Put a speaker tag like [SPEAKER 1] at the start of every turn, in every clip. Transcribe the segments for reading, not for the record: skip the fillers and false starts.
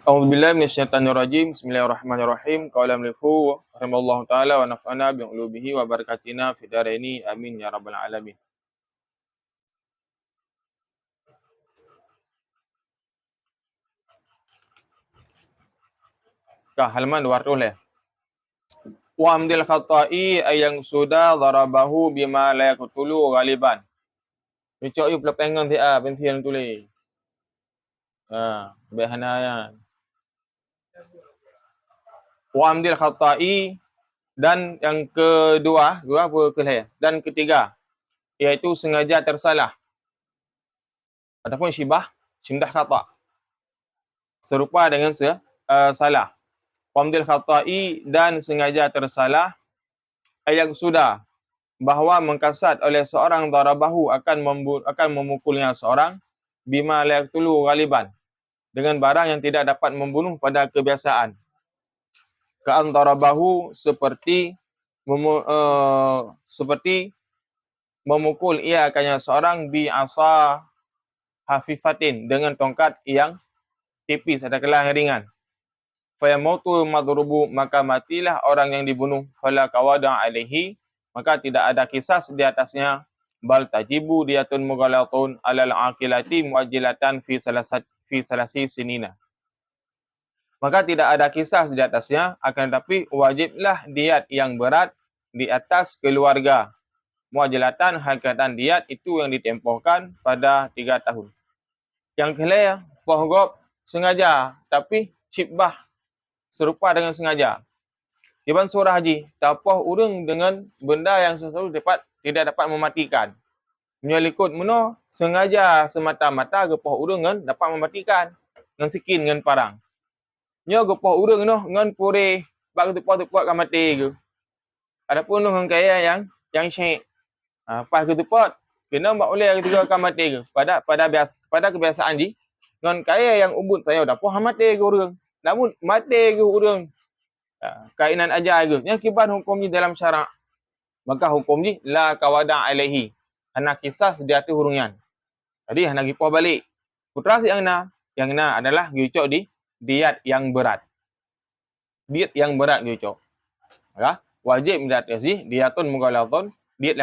[SPEAKER 1] A'udzubillahi minasyaitonirrajim. Bismillahirrahmanirrahim. Qala al-mu'allif rahimallahu taala wa nafa'ana bi ulubihi wa barakatina fid dharaini amin ya rabbal alamin. Halaman 200 wa amdil khata'i ayang sudah darabahu bima la yaqtulu ghaliban. Cocok you pelapengan dia pensian tulis. Behanayan. Wa amdil khata'i, dan yang kedua, dan ketiga, iaitu sengaja tersalah. Ataupun syibah khata. Serupa dengan salah. Wamdil khata'i, dan sengaja tersalah, ayat sudah bahawa mengkasat oleh seorang darabahu akan memukulnya seorang bima la yaqtulu ghaliban, dengan barang yang tidak dapat membunuh pada kebiasaan. Ka'an darabahu, seperti memukul ia akannya seorang bi asa hafifatin, dengan tongkat yang tipis atau yang ringan. Fayamautu madrubu, maka matilah orang yang dibunuh. Fala qawada alaihi, maka tidak ada kisas di atasnya. Bal tajibu diyatun mughalatun alal aqilati muajjilatan fi salasi sinina. Maka tidak ada kisas di atasnya, akan tetapi wajiblah diat yang berat di atas keluarga. Muajjilatan, hakikatan diat itu yang ditempohkan pada 3 tahun. Yang kelima, pohgob sengaja, tapi syibah serupa dengan sengaja. Iban surah haji, tapoh urang dengan benda yang sesuatu tidak dapat mematikan. Menyalikut meno sengaja semata-mata gepoh urang ngan dapat mematikan, ngan sikin ngan parang. Nyo gepoh urang noh ngan pure bak tepat kan mati ke. Adapun noh ngan kaya yang syek. Pas ke tepat kena mak oleh ketika kan mati ke. Pada kebiasaan ji ngan kaya yang ubut saya dapoh mati ke urang. Namun mati ke urang kainan ajar ke. Yang kibat hukum ni dalam syarak. Maka hukum ni la qawada alaihi. Hana kisas di atas hurungan. Jadi hana gipoh balik. Putra yang na adalah gicok di diat yang berat. Diat yang berat gicok. Ya, wajib mendat kasih diatun mughalatun, diat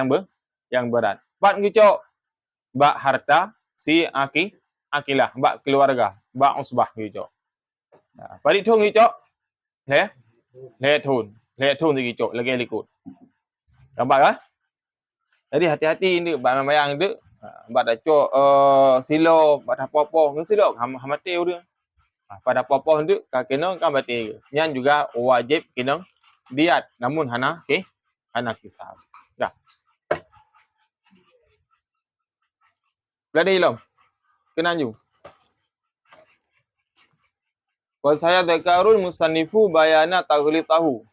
[SPEAKER 1] yang berat. Bat gicok bak harta si akilah, bak keluarga, bak usbah gicok. Parit thun gicok. Le thun gicok lagi likut. Nampak ah? Jadi hati-hati ni bayang dek bak dak cok silo bak apa-apa ngan silo hamati urang. Pada apa-apa dek ka kena kan mati. Yang juga wajib kena diat, namun hana kisas. Dah. Berada ilmu. Kena ju. Wa saya dzakarul musannifu bayana taghlitahu.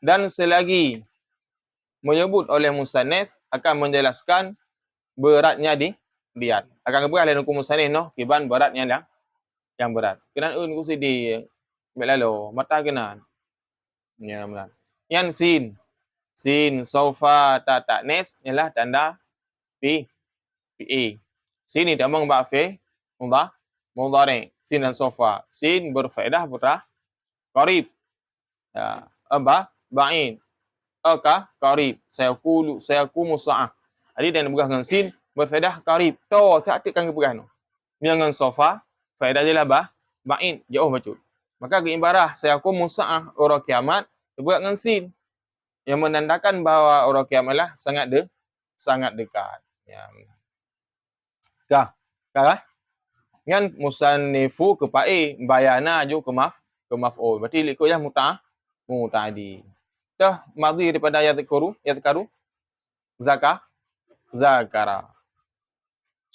[SPEAKER 1] Dan selagi menyebut oleh musannif akan menjelaskan beratnya di diat. Akan berah lain hukum musannif noh, kiban beratnya yang berat. Kenan ku sidi belalo mata kenan. Ya benar. Yang sin sofa ta nes ialah tanda fi sin ni damang ba fi mudhari. Sin dan sofa. Sin berfaedah putra qarib. Ya, ba'in. Qarib. Saya kumu sa'ah. Jadi dan berah dengan sin berfaedah qarib. To saya artikan berah no. Dengan sofa faedah jelah ba'in, jauh betul. Maka ibarah saya kumu sa'ah orang kiamat berah dengan sin yang menandakan bahawa orang kiamatlah sangat dekat. Ya. Kah? Ngan musannifu kepai bayana ju ke maf'ul. Berarti ikut ya muta'adi. Dah madhi daripada ayat karu zakara.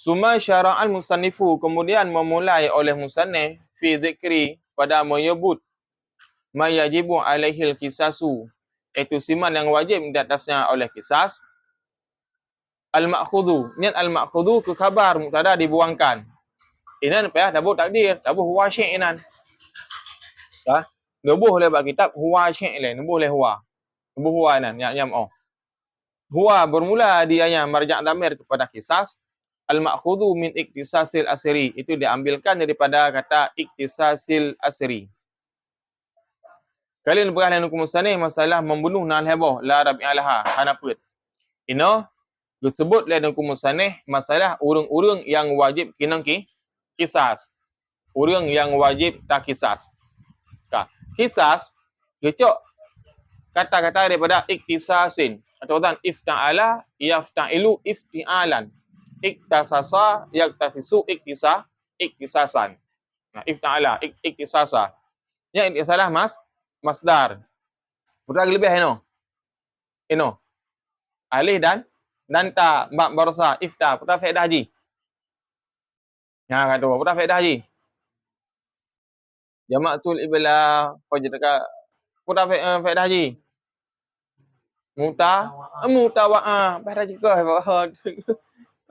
[SPEAKER 1] Summa syara'al musannifu, kemudian memulai oleh musannif fi dzikri, pada menyebut ma yajibu alaihil kisasu, itu siman yang wajib di atasnya oleh kisas. Al-ma'khudhu, niat al-ma'khudhu ke khabar mubtada dibuangkan. Inan apa ya? Dabuh takdir, dabuh huwa syai' inan. Ya, dabuh oleh bab kitab huwa syai' lain, dabuh oleh huwa. Dabuh huwa inan, ya. Huwa bermula dianya marja' dhamir kepada kisas. al-ma'khudhu min iktisasil asri. Itu diambilkan daripada kata iktisasil asri. Kalian berahlan hukum musannih masalah membunuh nan heboh la rabi'a laha hanaput. Ino disebut lain hukum musannih masalah urang-urang yang wajib kinang kisas. Urang yang wajib tak kisas. Kisas gecok kata-kata daripada iktisasin atau dan ifta'ala yafta'ilu ifti'alan. Iktasasa yaktasisu iktisasan. Nah, ifta'ala iktisasa. Yang iktisalah masdar. Putra lebih ino. Alih dan ta mak barosa ifta putra faedah haji. Kata putra faedah haji. Jama'atul ibla fajraka putra faedah haji. Mutawa'ah faedah juga.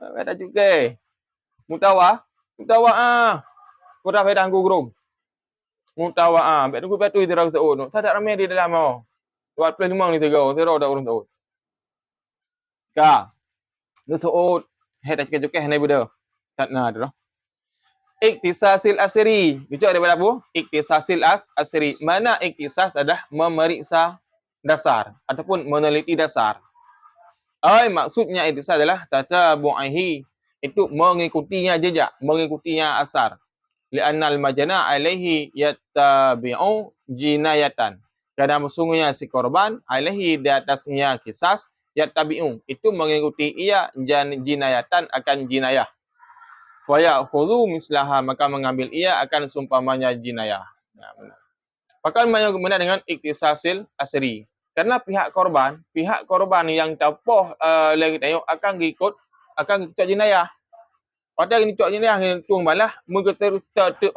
[SPEAKER 1] Faedah juga. Mutawa'ah. Putra faedah gugrung. Mutawa'ah. Betul betul itu orang tahu. Tak ada ramai di dalam mau. 25 ni tegau, tero dah urang tahu. Lu tahu head cukai hanai budak. Tak na tu. Iktisasil asri. Bicara daripada apa? Iktisasil asri. Mana iktisas adalah memeriksa dasar ataupun meneliti dasar. Maksudnya iktisas adalah tatabu'ihi. Itu mengikutinya jejak, mengikutinya asar. Li'annal majana alaihi yattabi'u jinayatan. Karena sesungguhnya si korban alaihi di atasnya kisas yattabi'u. Itu mengikuti ia jinayatan akan jinayah. Fayakhudhu mislaha, maka mengambil ia akan seumpamanya jinayah. Maka benar dengan iktisasil asri. Karena pihak korban yang tapoh lagi tayuk akan ikut jinayah. Pada ni tok jinayah tung balah mengata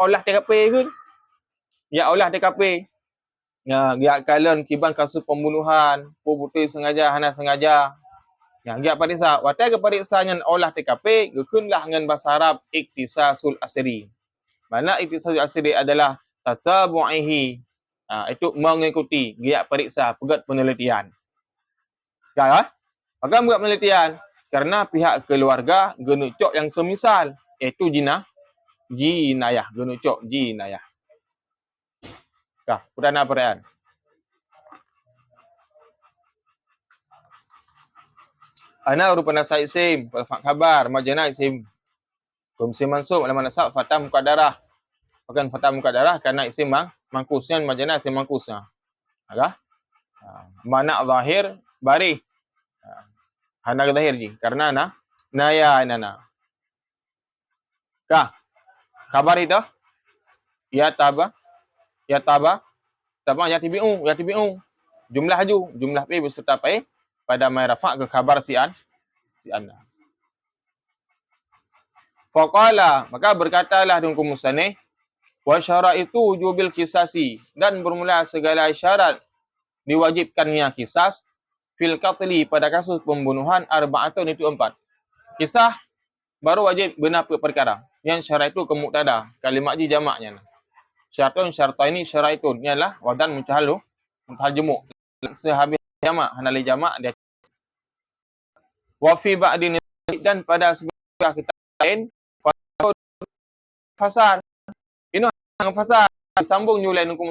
[SPEAKER 1] olah TKP kan. Ya olah TKP. Ya dia kalian kiban kasus pembunuhan, pembunuhan sengaja hana sengaja. Ya dia periksa, watai ke periksaan olah TKP gekunlah dengan bahasa Arab iktisasul asri. Mana iktisasul asri adalah tatabu'ihi. Itu mengikuti dia periksa pegat penelitian. Kan? Maka buat penelitian karena pihak keluarga genucok yang semisal iaitu jinayah, genucok jinayah. Perdana perayaan. Ana rupana sa isim, khabar, majana isim. Kumsi mansub ala manasab fatah muqaddarah. Bukan fatah muqaddarah karena isim mangkusnya majana isim mangkusnya. Mana zahir bari. Hana zahir ji karena naya nana. Khabar itu ya taba yatibi'u jumlah p beserta pai pada mai rafa' ke khabar si anda. Faqala, maka berkatalah dengku musannif wa syaraitu wujubil kisasi, dan bermula segala syarat diwajibkannya kisas fil qatli pada kasus pembunuhan arba'atun itu 4. Kisah baru wajib benar perkara. Yang syarat itu ke mubtada, kalimat ji jamaknya. Syartaini syaraitun ialah wadan muncahal jemuk. Sehabis jamak hanali jamak dia. Wa fi ba'din, dan pada sebagian kita lain fasal. Ini fasal disambung nyulai hukum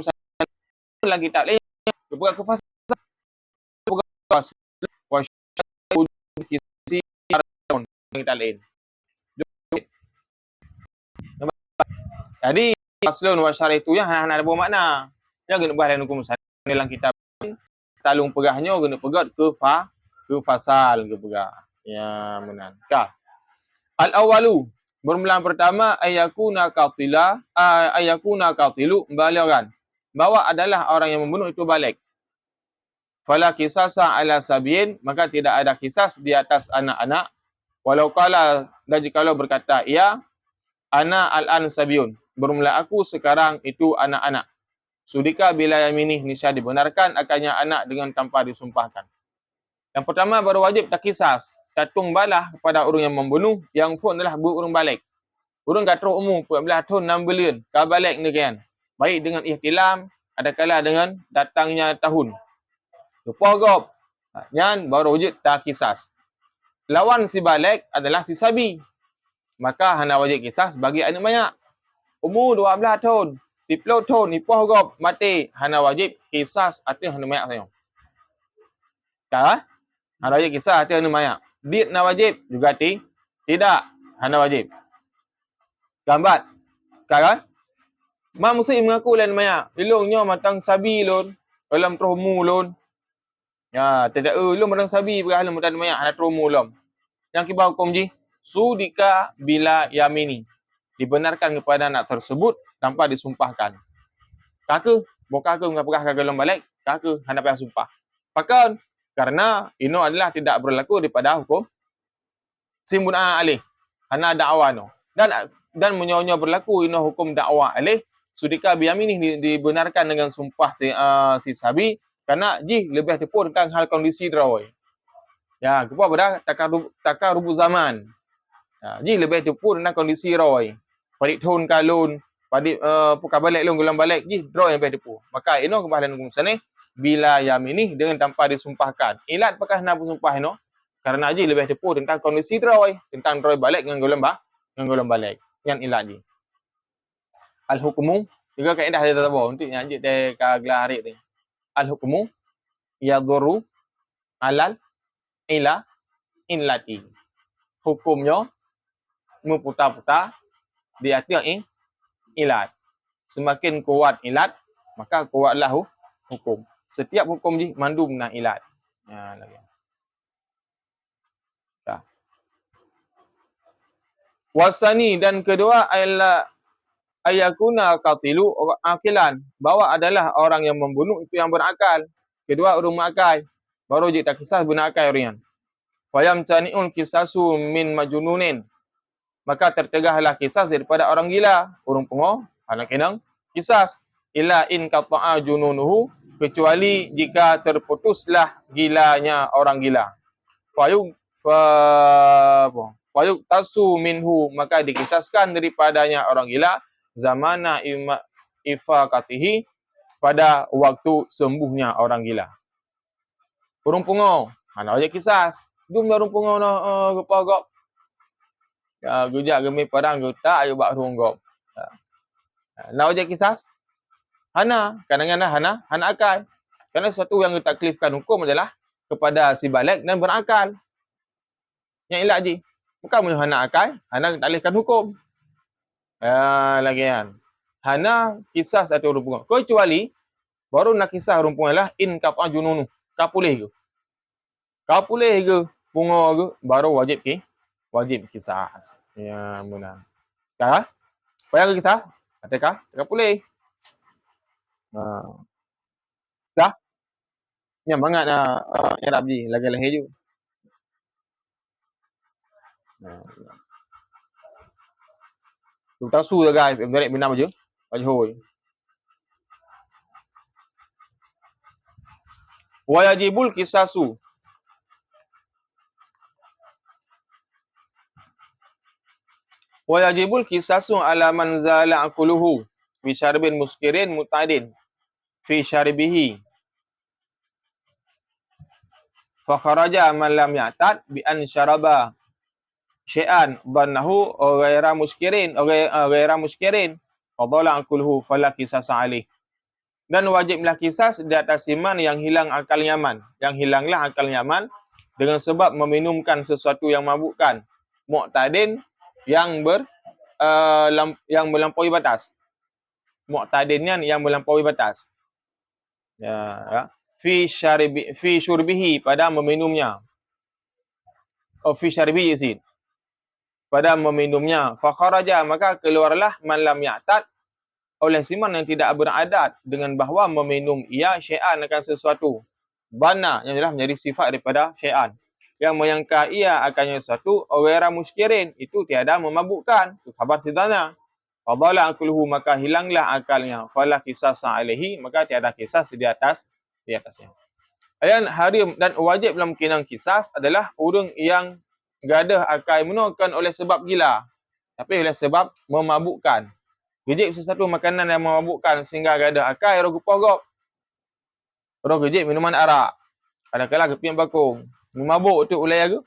[SPEAKER 1] lagi tak lain bukan ke fasal. Wa kita lain. Jadi aslun wa syaraitu yang hana ada bermakna. Yang kena bahas hukum dalam kitab talung pegahnya kena pegat ke fasal ke pegah. Ya benar. Al-awwalu, bermula pertama ayakuna qatilu balighan. Bahwa adalah orang yang membunuh itu balik. Fala qisasa ala sabiyin, maka tidak ada kisas di atas anak-anak. Walau kala, dan jikalau berkata ia ana al-an sabiyun, bermula aku sekarang itu anak-anak. Sudika bila yaminih, nisya dibenarkan akannya anak dengan tanpa disumpahkan. Yang pertama baru wajib tak kisas. Tatung balah kepada orang yang membunuh, yang pun adalah urang balik. Urang gatruk umur 14 tahun 6 bulan, kabalik ni kan. Baik dengan ihtilam, adakala dengan datangnya tahun. Kepogop. Yang baru wujud tak kisas. Lawan si balik adalah si sabi. maka hana wajib kisas bagi anak mayat. Umur 12 tahun, 10 tahun, ipoh gop mati, hana wajib kisas atas anak mayat saya. Kah? Hana wajib kisas atas anak mayat. Diet na wajib juga tidak, hana wajib. Gambat. Kan? Mak muslim mengaku lain maya. Ilungnya matang sabi lun. Dalam tromu lun. Ya, tidak ulum matang sabi berhalam matang maya ana tromu lum. Yang kibau hukum ji, sudika bila yamini. Dibenarkan kepada anak tersebut tanpa disumpahkan. Kaka, bukan kaka mengapakah kaka lom balik, kaka hendak payah sumpah. Pakan, karena ini adalah tidak berlaku daripada hukum simbuna alih. Hana dakwa no. Dan menyonya berlaku ini hukum dakwa alih. Sudika biyamini dibenarkan dengan sumpah si sabi karena ji lebih tepu tentang hal kondisi drawai. Ya, kepa pada takar rubu zaman. Ya, ji lebih tepu tentang kondisi drawai. Padik tahun kalun, padik puka balik lung gulam balik ji draw yang lebih tepu. Maka ini kebahalan hukum sana bila yamini dengan tanpa disumpahkan. Ilat pakah nak bersumpah ini? Karena ji lebih tepu tentang kondisi drawai, tentang drawai balik dengan gulam balik. Yang ilat ji. Al-hukmu, juga kaedah dia tak tahu untuk nyanyi dia kegelar hari ni. Al-hukmu yadhuru alal ila illati. Hukumnya meputar-putar di atas ilat. Semakin kuat ilat, maka kuatlah hukum. Setiap hukum ji mandum na ilat. Ya, lagi. Ya. Wasani dan kedua adalah ayakuna qatilu akilan, bahawa adalah orang yang membunuh itu yang berakal. Kedua orang berakal, baru je tak kisah berakal orang. Fayam tani'ul kisasu min majununin, maka tertegahlah kisas daripada orang gila, orang pengo, anak kenang kisas. Ila in qata'a jununuhu, kecuali jika terputuslah gilanya orang gila. Fayuk tasu minhu, maka dikisaskan daripadanya orang gila zamana ifaqatihi, pada waktu sembuhnya orang gila. Urung pungo, mana aja kisas. Dum urung pungo no gop. Ya gujak gemi padang guta ayo bak urung gop. Nah aja kisas. Hana, kadang-kadang hana akal. Karena sesuatu yang ditaklifkan hukum adalah kepada si balik dan berakal. Yang ilat ji. Bukan hana akal, hana taklifkan hukum. Lagi kan. Hana kisah atau rumpungan. Kecuali baru nak kisah rumpungan lah in qata'a jununu. Kapulih ke? Kapulih ke? Punga ke? Baru wajib kisah. Ya benar. Kah? Payah ke kisah? Katakan kapulih. Dah? Yang bangat ya Rabbi lagi lahir je. Tu tahu guys, balik bina aja. Baju hoi. Wa yajibul kisasu. Wa yajibul kisasu ala man zala aqluhu bi syarbin muskirin mutadin fi syarbihi. Fa kharaja man lam ya'tad bi an syaraba syai'an dhannahu ghaira muskirin fadala aqluhu fala qisas alih. Dan wajiblah kisas di atas iman yang hilang akal nyaman. Yang hilanglah akal nyaman dengan sebab meminumkan sesuatu yang mabukkan. Mu'tadin yang melampaui batas. Mu'tadinnya yang melampaui batas. Ya. Fi syurbihi, pada meminumnya. Fi syarbihi isin. Pada meminumnya. Fa kharaja, maka keluarlah man lam ya'tad, oleh siman yang tidak beradat dengan bahawa meminum ia syai'an akan sesuatu. Bana yang adalah menjadi sifat daripada syai'an. Yang menyangka ia akannya sesuatu, ghaira muskirin, itu tiada memabukkan. Itu khabar sidana. Fadala aqluhu, maka hilanglah akalnya. Fala qisas alaihi, maka tiada kisas di atasnya. Ayat harim dan wajib dalam kinang kisas adalah orang yang gadah akal menukar oleh sebab gila, tapi oleh sebab memabukkan. Gejik sesuatu makanan yang memabukkan sehingga gadah akal, roh gupogop. Roh gejik minuman arak. Kadang-kadang kepian bakung. Memabuk tu ulai aku.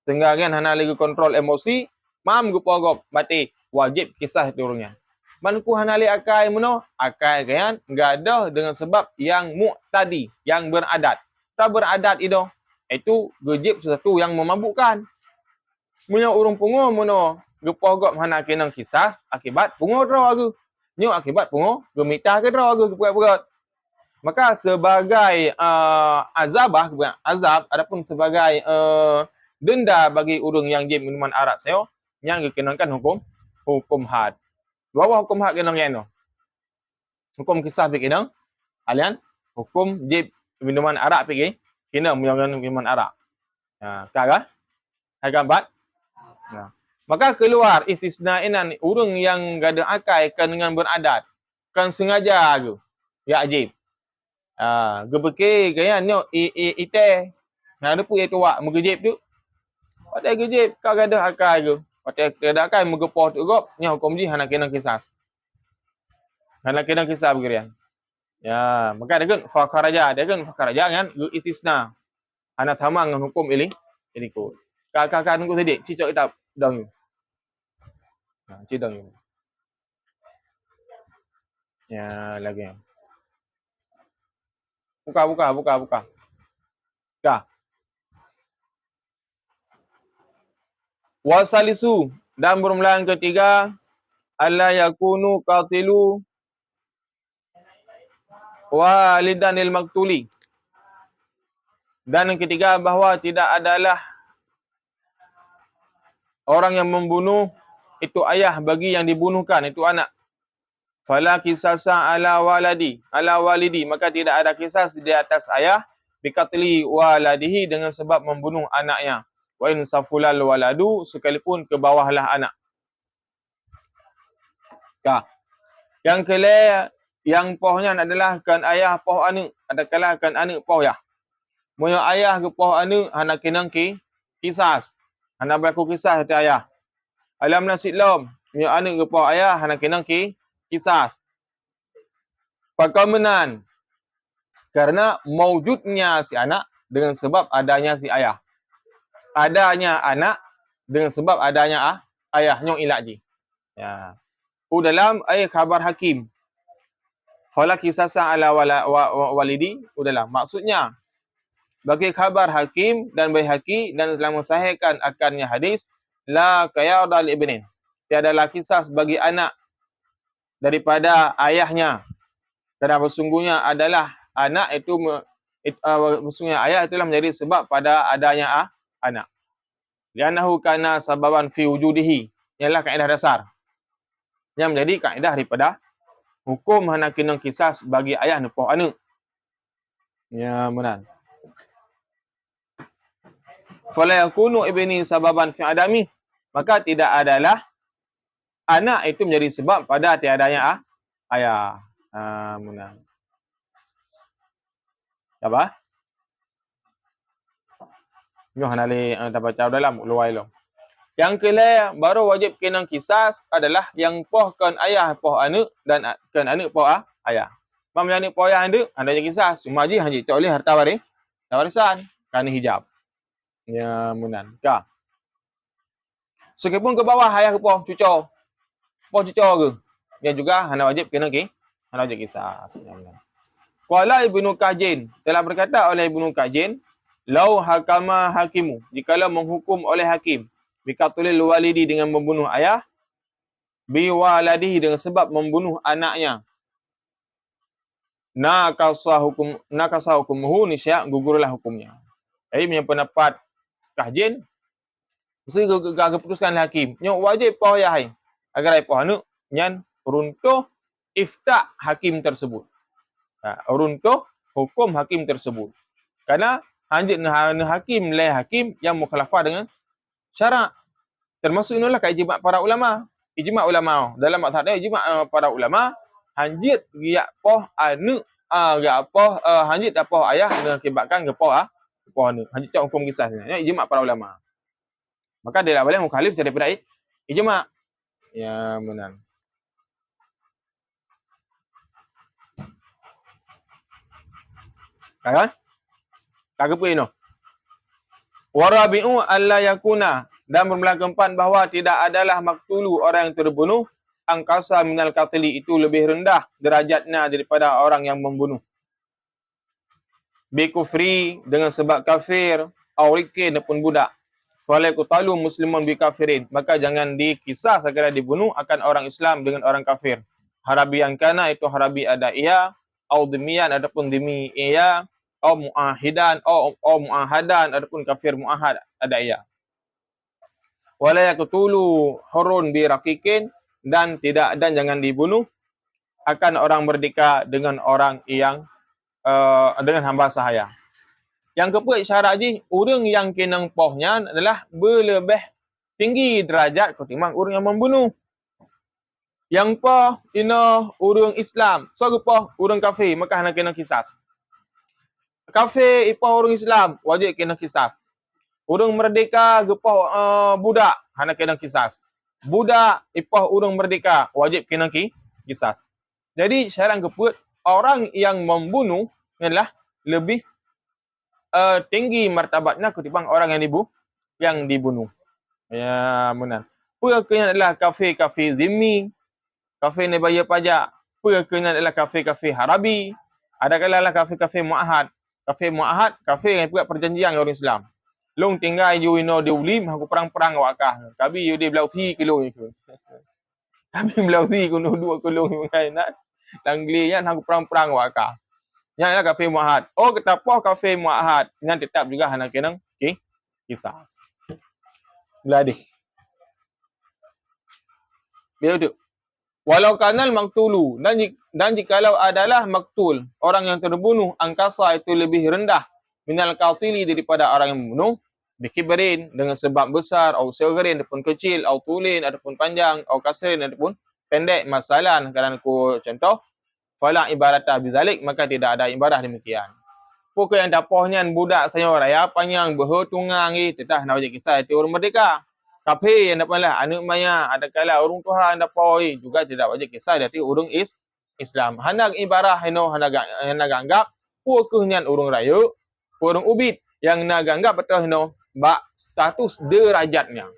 [SPEAKER 1] Sehingga kan hana lagi kontrol emosi, Mam gupo gop mati wajib kisah turunnya. Manku hanali akai muno, akai kan gadah dengan sebab yang muqtadi, yang beradat. Tak beradat itu gejib sesuatu yang memabukkan. Munya urung pungo muno gupo gop hana kenang kisah akibat pungo draw aku. Nyo akibat pungo gemita ke draw aku berat. Maka sebagai azabah, azab adapun sebagai denda bagi urang yang jeb minuman arak saya yang dikenakan hukum had. Dua hukum had kenang yang hukum kisah bikinang alian hukum jeb minuman arak pergi kena menyangan minuman arak. Kagak? Agak bat. Maka keluar istisna inan urang yang gada akai kan dengan beradat kan sengaja ke ya ajib. Gebeke gaya nyo ite. Ada pu itu wak megejip tu. Pada gejip kau gada akai ke. Pada gada akai megepoh tu gop nya hukum ji hana kena kisah. Hana kena kisah begerian. Ya, maka dia kan fakaraja, kan istisna. Hana tamang dengan hukum ini ko. Kakak nunggu sedik, cicok kita dong. Cidong. Ya, lagi. Buka. Dah. Wasalisu dan permulaan ketiga alla yakunu qatilu walidanil maktuli. Dan yang ketiga bahawa tidak adalah orang yang membunuh itu ayah bagi yang dibunuhkan itu anak. Fala kisasa ala walidi, maka tidak ada kisah di atas ayah biqatli waladihi dengan sebab membunuh anaknya. Wa in safulal waladu, sekalipun ke bawahlah anak. Yang kelima yang pohnya adalah kan ayah poh anak, adakala kan anak poh ya. Moyo ayah ke poh anak hana kenang kisah. Hana berlaku kisah ti ayah. Alam nasilom, moyo anak ke poh ayah hana kenang kisah. Pakamenan karena maujudnya si anak dengan sebab adanya si ayah. Adanya anak dengan sebab adanya ayah nyong ilaji. Ya. Dalam ayat khabar hakim. Fala kisasa ala walidi dalam. Maksudnya bagi khabar hakim dan Baihaqi dan telah mensahihkan akannya hadis la qayadal ibnin. Tiadalah kisah bagi anak daripada ayahnya. Kerana bersungguhnya adalah anak itu bersungguhnya ayah itulah menjadi sebab pada adanya anak. Li'annahu kana sababan fi wujudihi. Ialah kaedah dasar yang menjadi kaedah daripada hukum hana kena kisah bagi ayah nepoh anak. Ya benar. Fala yakunu ibni sababan fi adami, maka tidak adalah anak itu menjadi sebab pada tiadanya ayah. Benar. Apa? Nyo hanali tabaca dalam luai lo. Yang kelima baru wajib kena kisah adalah yang poh kan ayah poh anak dan kan anak poh ayah. Mam yang poh ayah anak ada kisah cuma ji hanya tak oleh harta warisan kan hijab. Ya benar. Sekepun ke bawah ayah ke poh cucu. Poh cucu ke. Yang juga hana wajib kena hana wajib kisah. Qala Ibnu Kajin, telah berkata oleh Ibnu Kajin, lau hakama hakimu, jikalau menghukum oleh hakim biqatlil walidi dengan membunuh ayah, biwaladihi dengan sebab membunuh anaknya, nakasa hukumuhu, nisya gugurlah hukumnya. Jadi punya pendapat Kajin, mesti keputusan hakim, nyo wajib poh ayah agar ai poh anu nyan runtuh ifta hakim tersebut. Runtuh hukum hakim tersebut. Karena hanjit hakim lain hakim yang mukhalafah dengan syarak. Termasuk inilah ijma' para ulama. Ijma' ulama. Dalam mazhab dia ijma' para ulama hanjit giak poh anu giak poh hanjit poh ayah mengakibatkan ke poh anu. Hanjit cak hukum kisah ni. Ijma' para ulama. Maka dia tak boleh mukhalif daripada ijma'. Ya benar. Kan? Kagak puino. Warabi'u alla yakuna, Dan bermula keempat bahawa tidak adalah maktulu orang yang terbunuh angkasa minal qatili, itu lebih rendah derajatnya daripada orang yang membunuh. Bikufri, dengan sebab kafir, aurikin ataupun budak. Wala qatalu muslimun bikafirin, maka jangan dikisah sekiranya dibunuh akan orang Islam dengan orang kafir. Harabian kana, itu harabi ada ia, au demian ataupun demi ia, au muahidan au muahadan ataupun kafir muahad ada ia. Wala yaqtulu hurun bi raqiqin, dan jangan dibunuh akan orang merdeka dengan orang yang dengan hamba sahaya. Yang keempat syarat ji, orang yang kena pohnya adalah berlebih tinggi derajat ketimbang orang yang membunuh. Yang pah ina orang Islam, so gepah orang kafir, maka hana kena kisas. Kafir ipah orang Islam, wajib kena kisas. Orang merdeka gepah budak, hana kena kisas. Budak ipah orang merdeka, wajib kena kisas. Jadi syarat keempat, orang yang membunuh adalah lebih tinggi martabatnya ketimbang orang yang dibunuh. Ya, benar. Perkara adalah kafir zimmi, kafir ni bayar pajak. Perkara adalah kafir harabi. Ada kala kafir muahad. Kafir muahad, kafir yang buat perjanjian dengan orang Islam. Long tinggal you know dia ulim, aku perang wakah. Kabi you dia belau 3 kilo itu. Kabi belau 3 kuno 2 kilo ngai nak. Langlinya aku perang wakah. Yang adalah kafir muahad. Oh, ketapa kafir muahad, dengan tetap juga hana kena kisas. Beladi. Dia tu. Walau kanal maktulu, dan jikalau adalah maktul, orang yang terbunuh, angkasa itu lebih rendah minal qatili, daripada orang yang membunuh, bikibarin, dengan sebab besar, atau segarin ataupun kecil, atau tulin ataupun panjang, atau kasrin ataupun pendek, masalah kerana ku contoh, fala ibaratah bizalik, maka tidak ada ibadah demikian. Pokok yang dapahnya budak saya raya panjang berhitungan itu dah nak wajib kisah itu orang merdeka. Kafir yang dapat lah anak maya, ada kala orang Tuhan dapat juga tidak wajib kisah dari orang Islam. Hendak ibarat hendak anggap pokoknya orang raya, orang ubid yang nak anggap betul bak status derajatnya.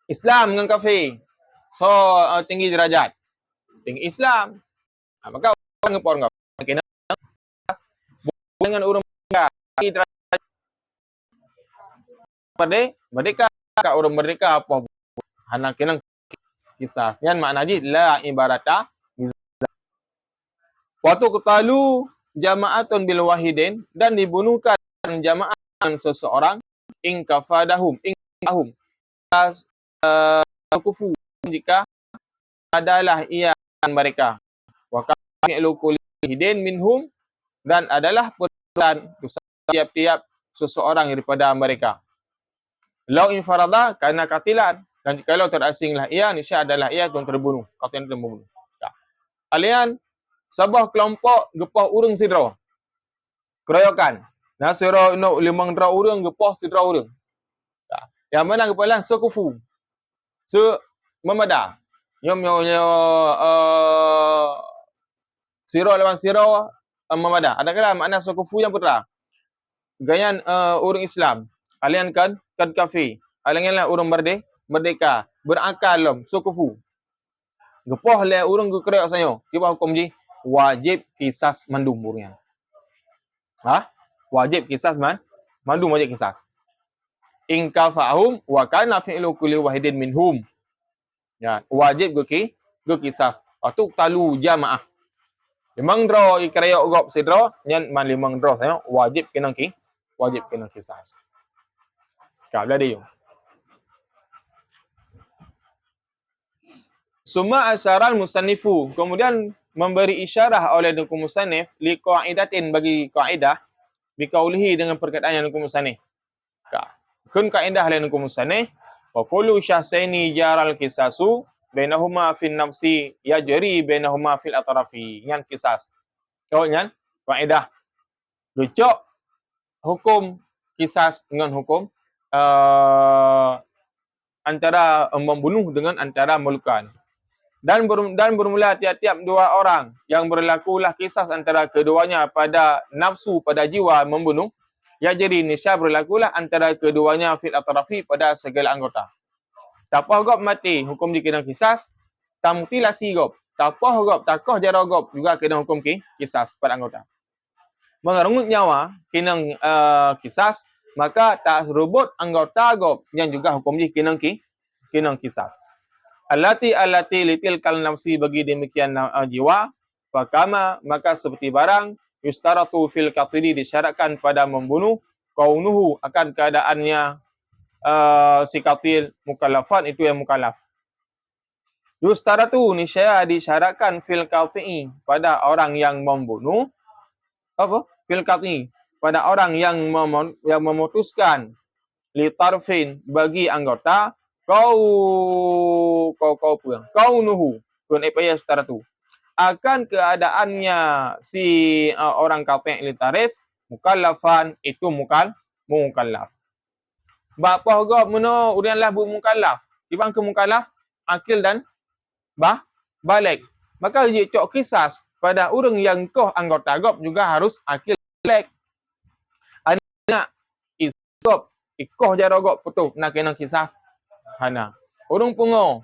[SPEAKER 1] Islam dengan kafir, so tinggi derajat, tinggi Islam. Maka orang kena dengan orang derajat merdeka. Orang merdeka apa hana kena kisah. Yang makna ji la ibarata. Waktu ketalu jama'atun bil wahidin, dan dibunuhkan jamaah seseorang ingkafadahum kufu, jika adalah ia mereka wa kamilu kulihidin minhum, dan adalah peran tiap-tiap seseorang daripada mereka. Lau infarada, karena katilan, dan kalau terasinglah ia, niscaya adalah ia yang terbunuh. Kata yang terbunuh. Alian sabah kelompok gepah urang sidra. Keroyokan. Nah sira no 5 dra urang gepah sidra urang. Yang mana gepalan sekufu. Memada. Nyom sira lawan sira memada. Adakah makna sekufu yang putra? Gayan urang Islam. Alian kan kafir. Alianlah urang merdeka. Berakal sekufu. Gepah le urang gekrek sanyo. Kiba hukum ji? Wajib kisas mandum urangnya. Wajib kisas mandum, wajib kisas. In kafahum wa kana fi'lu kulli wahidin minhum. Ya, wajib ge kisas. Waktu talu jamaah. Limang draw ikraya gop sidra, nyan man limang draw sanyo wajib kena kisas. Kabla dia. Summa asyaral musannifu, kemudian memberi isyarah oleh nuku musannif li qaidatin, bagi kaidah bi qaulihi, dengan perkataan yang nuku musannif. Kun kaidah oleh nuku musannif wa kullu syahsaini jaral kisasu bainahuma fin nafsi yajri bainahuma fil atrafi. Nyan kisas. Kau nyan kaidah. Lucok hukum kisas dengan hukum antara membunuh dengan antara melukan. Dan bermula tiap-tiap dua orang yang berlakulah kisah antara keduanya pada nafsu, pada jiwa membunuh, Ya jadi nisya berlakulah antara keduanya fil atrafi pada segala anggota. Tapah gop mati hukum dikena kisas, tamtilasi gop. Tapah gop takoh jara gop juga kena hukum kisas pada anggota. Mengerungut nyawa kena kisas, maka tak serubut anggota gop yang juga hukum kena kisas. Alati litil kal nafsi bagi demikian jiwa, fakama maka seperti barang yustaratu fil qatili disyaratkan pada membunuh kaunuhu akan keadaannya si qatil mukallafan itu yang mukallaf. Yustaratu niscaya disyaratkan fil qatili pada orang yang membunuh apa? Fil qatili pada orang yang memutuskan li tarfin bagi anggota kau nuhu kun ipaya yustaratu akan keadaannya si orang kafir li tarif mukallafan itu mukallaf. Bapa gop meno urianlah bu mukallaf. Ibang ke mukallaf akil dan balik. Maka dia cok kisas pada orang yang koh anggota gop juga harus akil balik. Anak isop ikoh jaro gop putuh nak kena kisas. Hana. Urung pungo.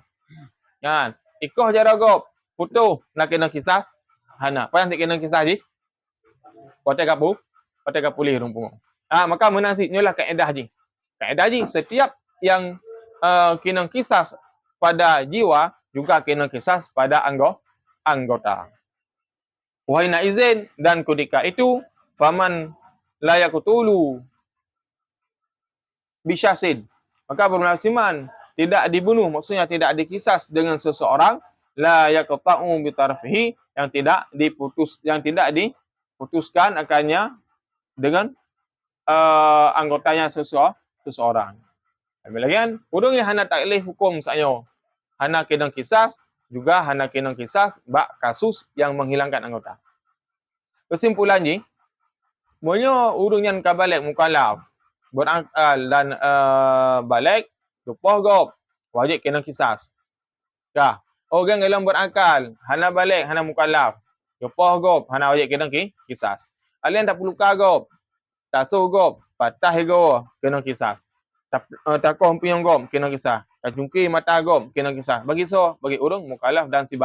[SPEAKER 1] Kan? Ikoh jaro gop putuh nak kena kisas. Hana. Apa yang tak kena kisas ji? Potek kapulih urung pungo. Maka menasibnya lah kaedah ji. Kaedah ji setiap yang kena kisas pada jiwa juga kena kisas pada anggota. Wahai na izin dan ketika itu faman la yaqtulu bisyasin, maka bermulasiman tidak dibunuh, maksudnya tidak dikisas dengan seseorang, la yaqta'u bi tarfihi, yang tidak diputuskan akannya dengan anggotanya seseorang. Bagian urang yang hana taklif hukum sayo, hana kena kisas juga hana kena kisas bak kasus yang menghilangkan anggota. Kesimpulan ji, monyo urang yang kabalik mukallaf berakal dan balik lupa gop wajib kena kisas. Kah? Orang yang berakal, hana balik, hana mukallaf, lupa gop hana wajib kena kisas. Alien tak perlu kagop, tasuh gop, patah ego kena kisas. Takoh piong gop kena kisah. Kacungki mata gop kena kisah. Bagi urang mukallaf dan si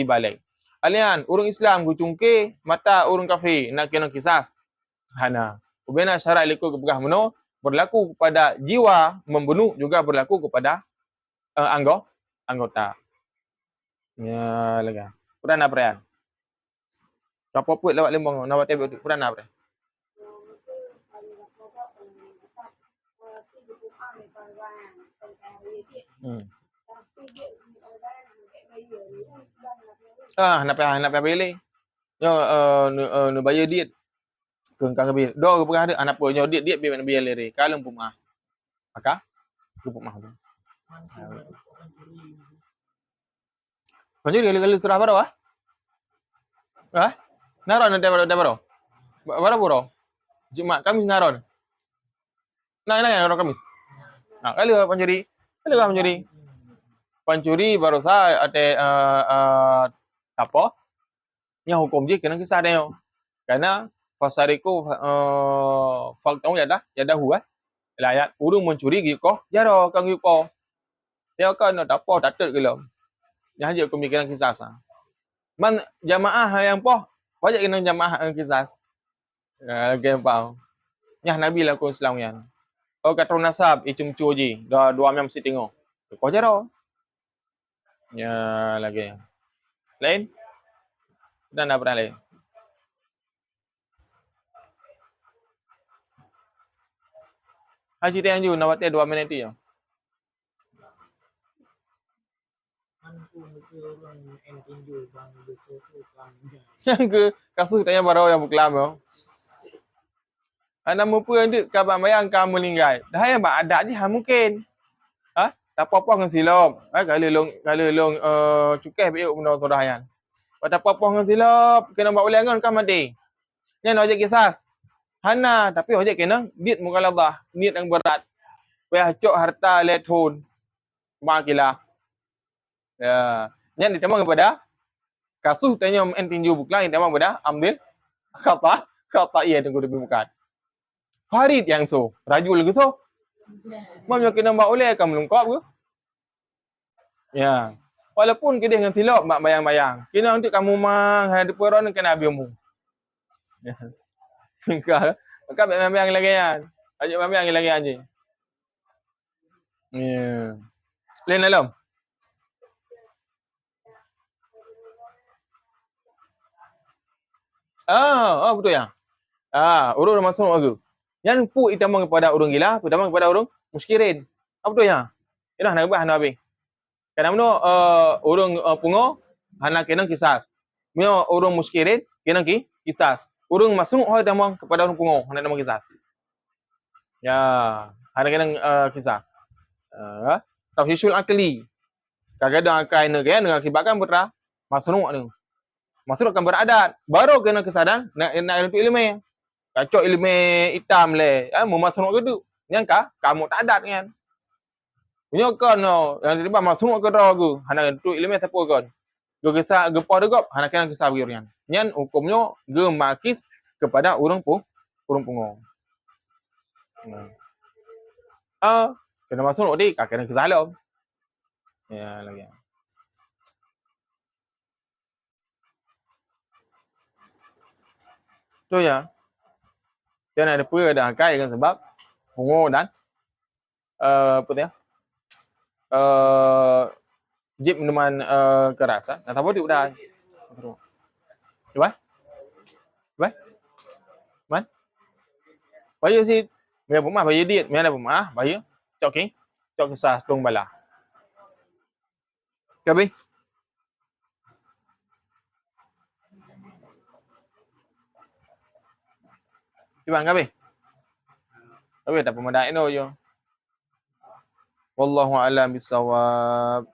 [SPEAKER 1] balik. Alian urang Islam kucungki mata urang kafir nak kena kisah. Hana. Ubena syarat liku kepegah meno berlaku kepada jiwa membunuh juga berlaku kepada anggota. Ya lega. Purana prean. Kapo put lawat lembong nawat tebe purana pre. Nak pilih. Yo nu bayar diet. Keung kabil. Do ke ada anak punya diet biar nak biar lere. Kalau pumah. Maka pumah tu. Panjuri kali surah baro naron ada baro. Baro baro. Jumat Kamis naron. Naron Kamis. Kali panjuri. Pancuri baru sa ada apa? Yang hukum je kena kisah dia. Karena fasariku faktau ya dah huah. Layat urung mencuri giko, jaro kang giko. Dia kan tak apa tak tet gelom. Yang je hukum kena kisah sa. Man jamaah yang poh, wajib kena jamaah yang kisah. Game pau. Nyah Nabi lah ko Islam yan. Oh kata nasab icum cuji, dua mem mesti tengok. Ko jaro. Ya lagi. Lain? Dan apa lain? Haji yang ju nawat 2 minit tu. Yang ke kasus tanya baru yang buklam yo. Ana mampu ndik kabar bayang kamu meninggal. Dah yang ada je mungkin. Tak apa-apa dengan silap. Kalau long cukai biuk benda sudah yan. Tak apa-apa dengan silap, kena buat ulangan kan mati. Yang nak wajib kisas. Hana, tapi wajib kena diet mukallafah, niat yang berat. Payah cok harta lethun. Makilah. Ya, yang ditambah kepada kasus tanya tinju buklang ditambah kepada ambil kata ia tunggu lebih bukan. Farid yang tu. Rajul ke tu. Mam yang kena mak oleh akan melengkap ke? Ya. Walaupun kita dengan tilap mak bayang-bayang. Kena untuk kamu mang ada peron kena habis mu. Ya. Kau bayang-bayang lagi kan. Ajak bayang lagi aja. Ya. Lain dalam. Betul ya. Urung masuk aku. Yang pu itamang kepada urung gila, itamang kepada urung muskirin. Apa tu ya? Ina nak bahas habis. Kadang-kadang urung pungo hana kena kisas. Mio urung muskirin kena kisas. Urung masuk itamang kepada urung pungo hana itamang kisas. Ya, hana kena kisas. Tafsisul akli. Kadang-kadang akai negara akibatkan putra masuk ni. Masuk akan beradat. Baru kena kesadan nak untuk ilmu. Kacau ilmu hitam le. Memasuk ke tu. Yang kamu tak adat kan. Punya kan yang tiba masuk ke ragu. Hana tu ilmu siapa kan. Go kisah gepa degop hana kena kisah bagi Nyan hukumnya ge makis kepada urang pungo. Kena masuk di kena kisah lo. Ya lagi. Tu ya. Jangan ada apa ada kai kan sebab pungo dan apa tu ya? Jeep minuman keras. Nah, tapi dia udah. Coba. Coba. Man. Bayar si. Bayar rumah, bayar diet. Bayar rumah, bayar. Cok okay. Cok kisah tung bala. Kabi. Coba kabi. Kabi tak pemadai no yo. Wallahu a'lam bisawab.